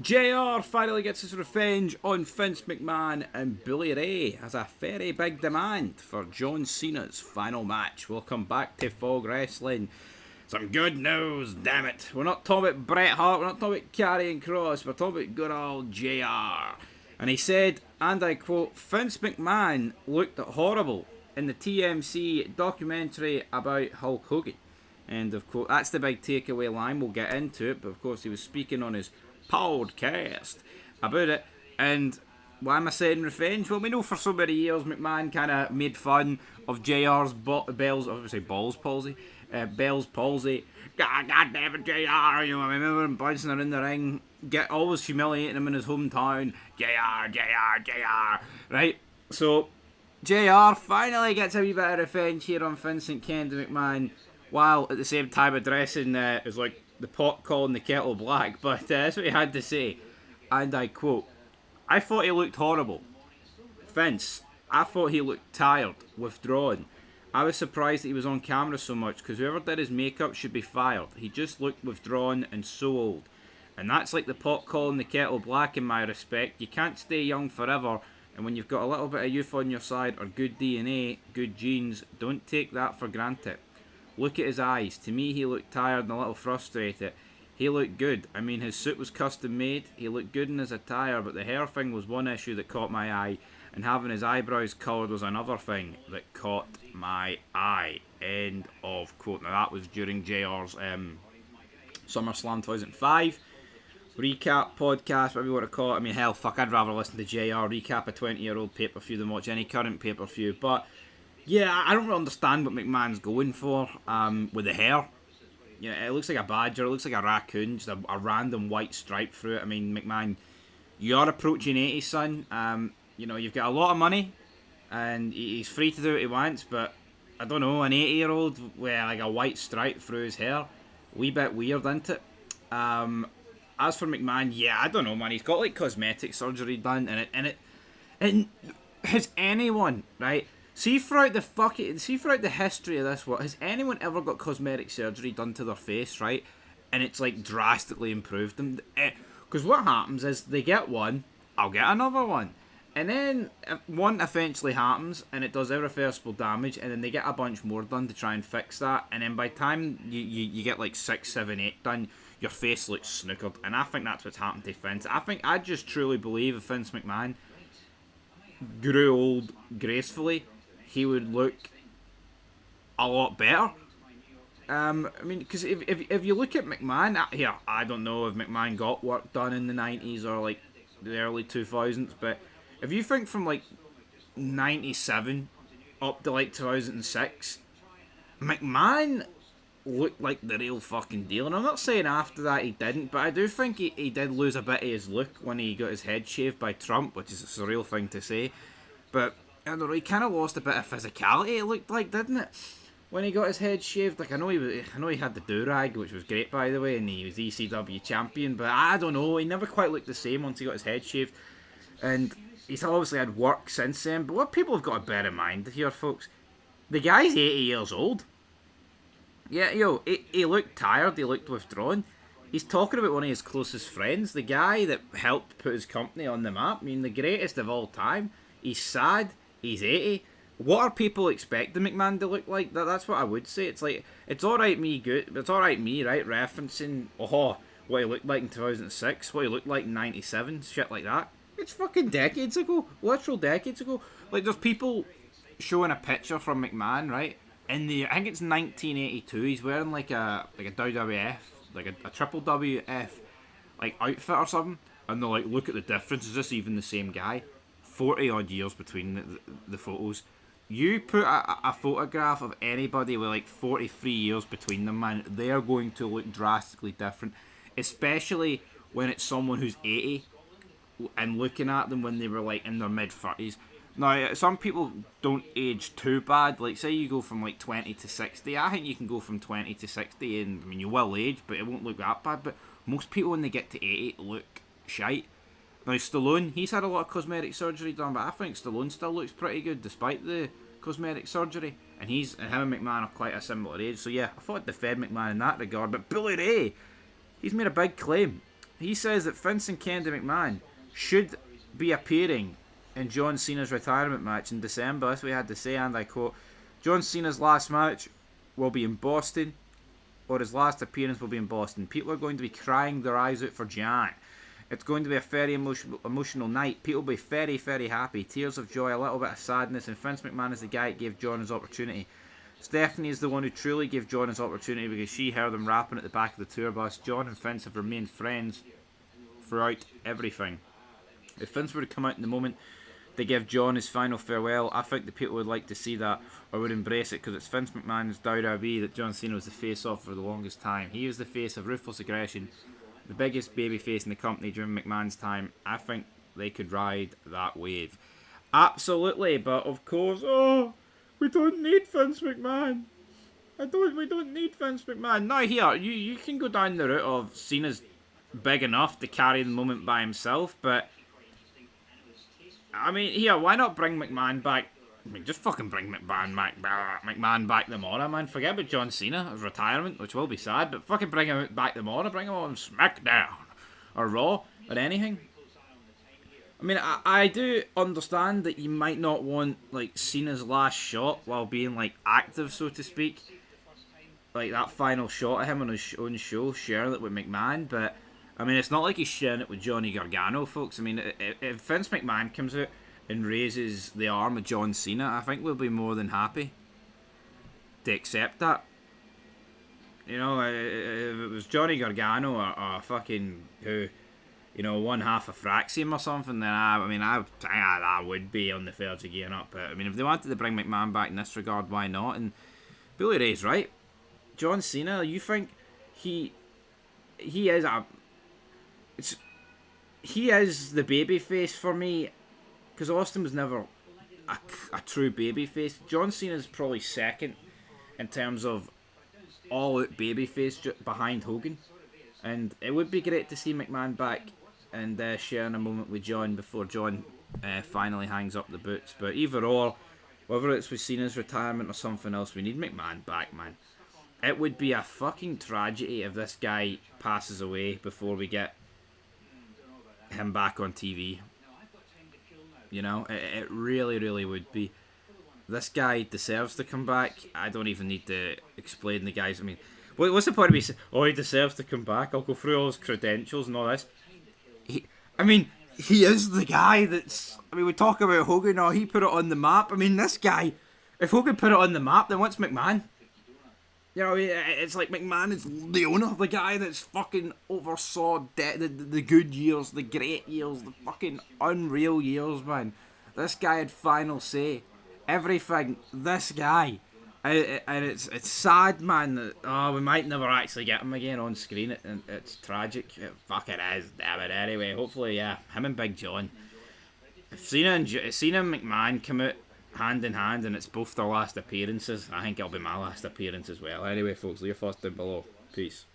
JR finally gets his revenge on Vince McMahon, and Bully Ray has a very big demand for John Cena's final match. Welcome back to Fog Wrestling. Some good news, damn it. We're not talking about Bret Hart, we're not talking about Karrion Kross, we're talking about good old JR. And he said, and I quote, Vince McMahon looked horrible in the TMC documentary about Hulk Hogan. And of course, that's the big takeaway line, we'll get into it, but of course he was speaking on his podcast about it. And why am I saying revenge? Well, we know for so many years McMahon kind of made fun of JR's Bell's palsy. God damn it, JR. You know, I remember him bouncing around the ring, always humiliating him in his hometown. JR. Right? So, JR finally gets a wee bit of revenge here on Vincent Kennedy McMahon, while at the same time addressing is like the pot calling the kettle black, but that's what he had to say. And I quote, I thought he looked horrible. Vince, I thought he looked tired, withdrawn. I was surprised that he was on camera so much, because whoever did his makeup should be fired. He just looked withdrawn and so old. And that's like the pot calling the kettle black in my respect. You can't stay young forever, and when you've got a little bit of youth on your side, or good DNA, good genes, don't take that for granted. Look at his eyes. To me, he looked tired and a little frustrated. He looked good. I mean, his suit was custom made. He looked good in his attire, but the hair thing was one issue that caught my eye, and having his eyebrows coloured was another thing that caught my eye. End of quote. Now, that was during JR's SummerSlam 2005 recap podcast, whatever you want to call it. I mean, hell, fuck, I'd rather listen to JR recap a 20-year-old pay-per-view than watch any current pay-per-view, but yeah, I don't really understand what McMahon's going for with the hair. Yeah, it looks like a badger, it looks like a raccoon, just a random white stripe through it. I mean, McMahon, you're approaching 80, son. You know, you've got a lot of money, and he's free to do what he wants, but I don't know, an 80-year-old with like a white stripe through his hair, wee bit weird, isn't it? As for McMahon, yeah, I don't know, man. He's got like cosmetic surgery done, and has anyone, right? See throughout the history of this, has anyone ever got cosmetic surgery done to their face, right? And it's like drastically improved them. Because what happens is they get one, I'll get another one, and then one eventually happens and it does irreversible damage, and then they get a bunch more done to try and fix that, and then by the time you get like 6, 7, 8 done, your face looks snookered. And I think that's what's happened to Vince. I just truly believe if Vince McMahon grew old gracefully, he would look a lot better. I mean, because if you look at McMahon, here, I don't know if McMahon got work done in the 90s or like the early 2000s, but if you think from like 97 up to like 2006, McMahon looked like the real fucking deal. And I'm not saying after that he didn't, but I do think he did lose a bit of his look when he got his head shaved by Trump, which is a surreal thing to say. But I don't know, he kind of lost a bit of physicality, it looked like, didn't it? When he got his head shaved. Like, I know he had the do-rag, which was great, by the way, and he was ECW champion, but I don't know, he never quite looked the same once he got his head shaved. And he's obviously had work since then, but what people have got to bear in mind here, folks, the guy's 80 years old. Yeah, he looked tired, he looked withdrawn. He's talking about one of his closest friends, the guy that helped put his company on the map. I mean, the greatest of all time. He's sad. He's 80. What are people expecting McMahon to look like? That's what I would say. It's like, it's alright me, right, referencing, what he looked like in 2006, what he looked like in 97, shit like that. It's fucking decades ago. Literal decades ago. Like, there's people showing a picture from McMahon, right? I think it's 1982, he's wearing like a WWF, like a triple WF, like outfit or something, and they're like, look at the difference, is this even the same guy? 40 odd years between the photos. You put a photograph of anybody with like 43 years between them, man, they are going to look drastically different, especially when it's someone who's 80 and looking at them when they were like in their mid-30s. Now, some people don't age too bad. Like, say you go from like 20 to 60. I think you can go from 20 to 60, and I mean, you will age, but it won't look that bad. But most people, when they get to 80, look shite. Now, Stallone, he's had a lot of cosmetic surgery done, but I think Stallone still looks pretty good despite the cosmetic surgery. And him and McMahon are quite a similar age. So yeah, I thought I'd defend McMahon in that regard. But Bully Ray, he's made a big claim. He says that Vince and Kennedy McMahon should be appearing in John Cena's retirement match in December. That's what he had to say, and I quote, John Cena's last match will be in Boston, or his last appearance will be in Boston. People are going to be crying their eyes out for Jan. It's going to be a very emotional night. People will be very, very happy. Tears of joy, a little bit of sadness, and Vince McMahon is the guy that gave John his opportunity. Stephanie is the one who truly gave John his opportunity because she heard him rapping at the back of the tour bus. John and Vince have remained friends throughout everything. If Vince were to come out in the moment to give John his final farewell, I think the people would like to see that or would embrace it, because it's Vince McMahon's WWE that John Cena was the face of for the longest time. He was the face of ruthless aggression, the biggest babyface in the company during McMahon's time. I think they could ride that wave. Absolutely, but of course, we don't need Vince McMahon. We don't need Vince McMahon. Now here, you can go down the route of Cena's big enough to carry the moment by himself, but I mean, here, why not bring McMahon back? I mean, just fucking bring McMahon back tomorrow, man. Forget about John Cena, his retirement, which will be sad, but fucking bring him back tomorrow. Bring him on SmackDown or Raw or anything. I mean, I do understand that you might not want, like, Cena's last shot while being, like, active, so to speak. Like, that final shot of him on his own show, sharing it with McMahon, but I mean, it's not like he's sharing it with Johnny Gargano, folks. I mean, if Vince McMahon comes out and raises the arm of John Cena, I think we'll be more than happy to accept that. You know, if it was Johnny Gargano or fucking who, you know, one half of Fraxium or something, then I would be on the verge of gearing up. But I mean, if they wanted to bring McMahon back in this regard, why not? And Billy Ray's right. John Cena, you think he is he is the babyface for me, because Austin was never a true babyface. John Cena is probably second in terms of all-out babyface behind Hogan, and it would be great to see McMahon back and sharing a moment with John before John finally hangs up the boots. But either or, whether it's with Cena's retirement or something else, we need McMahon back, man. It would be a fucking tragedy if this guy passes away before we get him back on TV. You know, it really, really would be. This guy deserves to come back. I don't even need to explain the guys. I mean, what's the point of me saying, he deserves to come back? I'll go through all his credentials and all this. He is the guy that's... I mean, we talk about Hogan, he put it on the map. I mean, this guy, if Hogan put it on the map, then what's McMahon? You know, it's like McMahon is the owner, the guy that's fucking oversaw the good years, the great years, the fucking unreal years, man. This guy had final say. Everything, this guy. And it's sad, man, that we might never actually get him again on screen. It's tragic. It fucking is, damn it. Anyway, hopefully, him and Big John. If Cena and McMahon come out hand in hand and it's both their last appearances, I think it'll be my last appearance as well. Anyway, folks, leave your thoughts down below. Peace.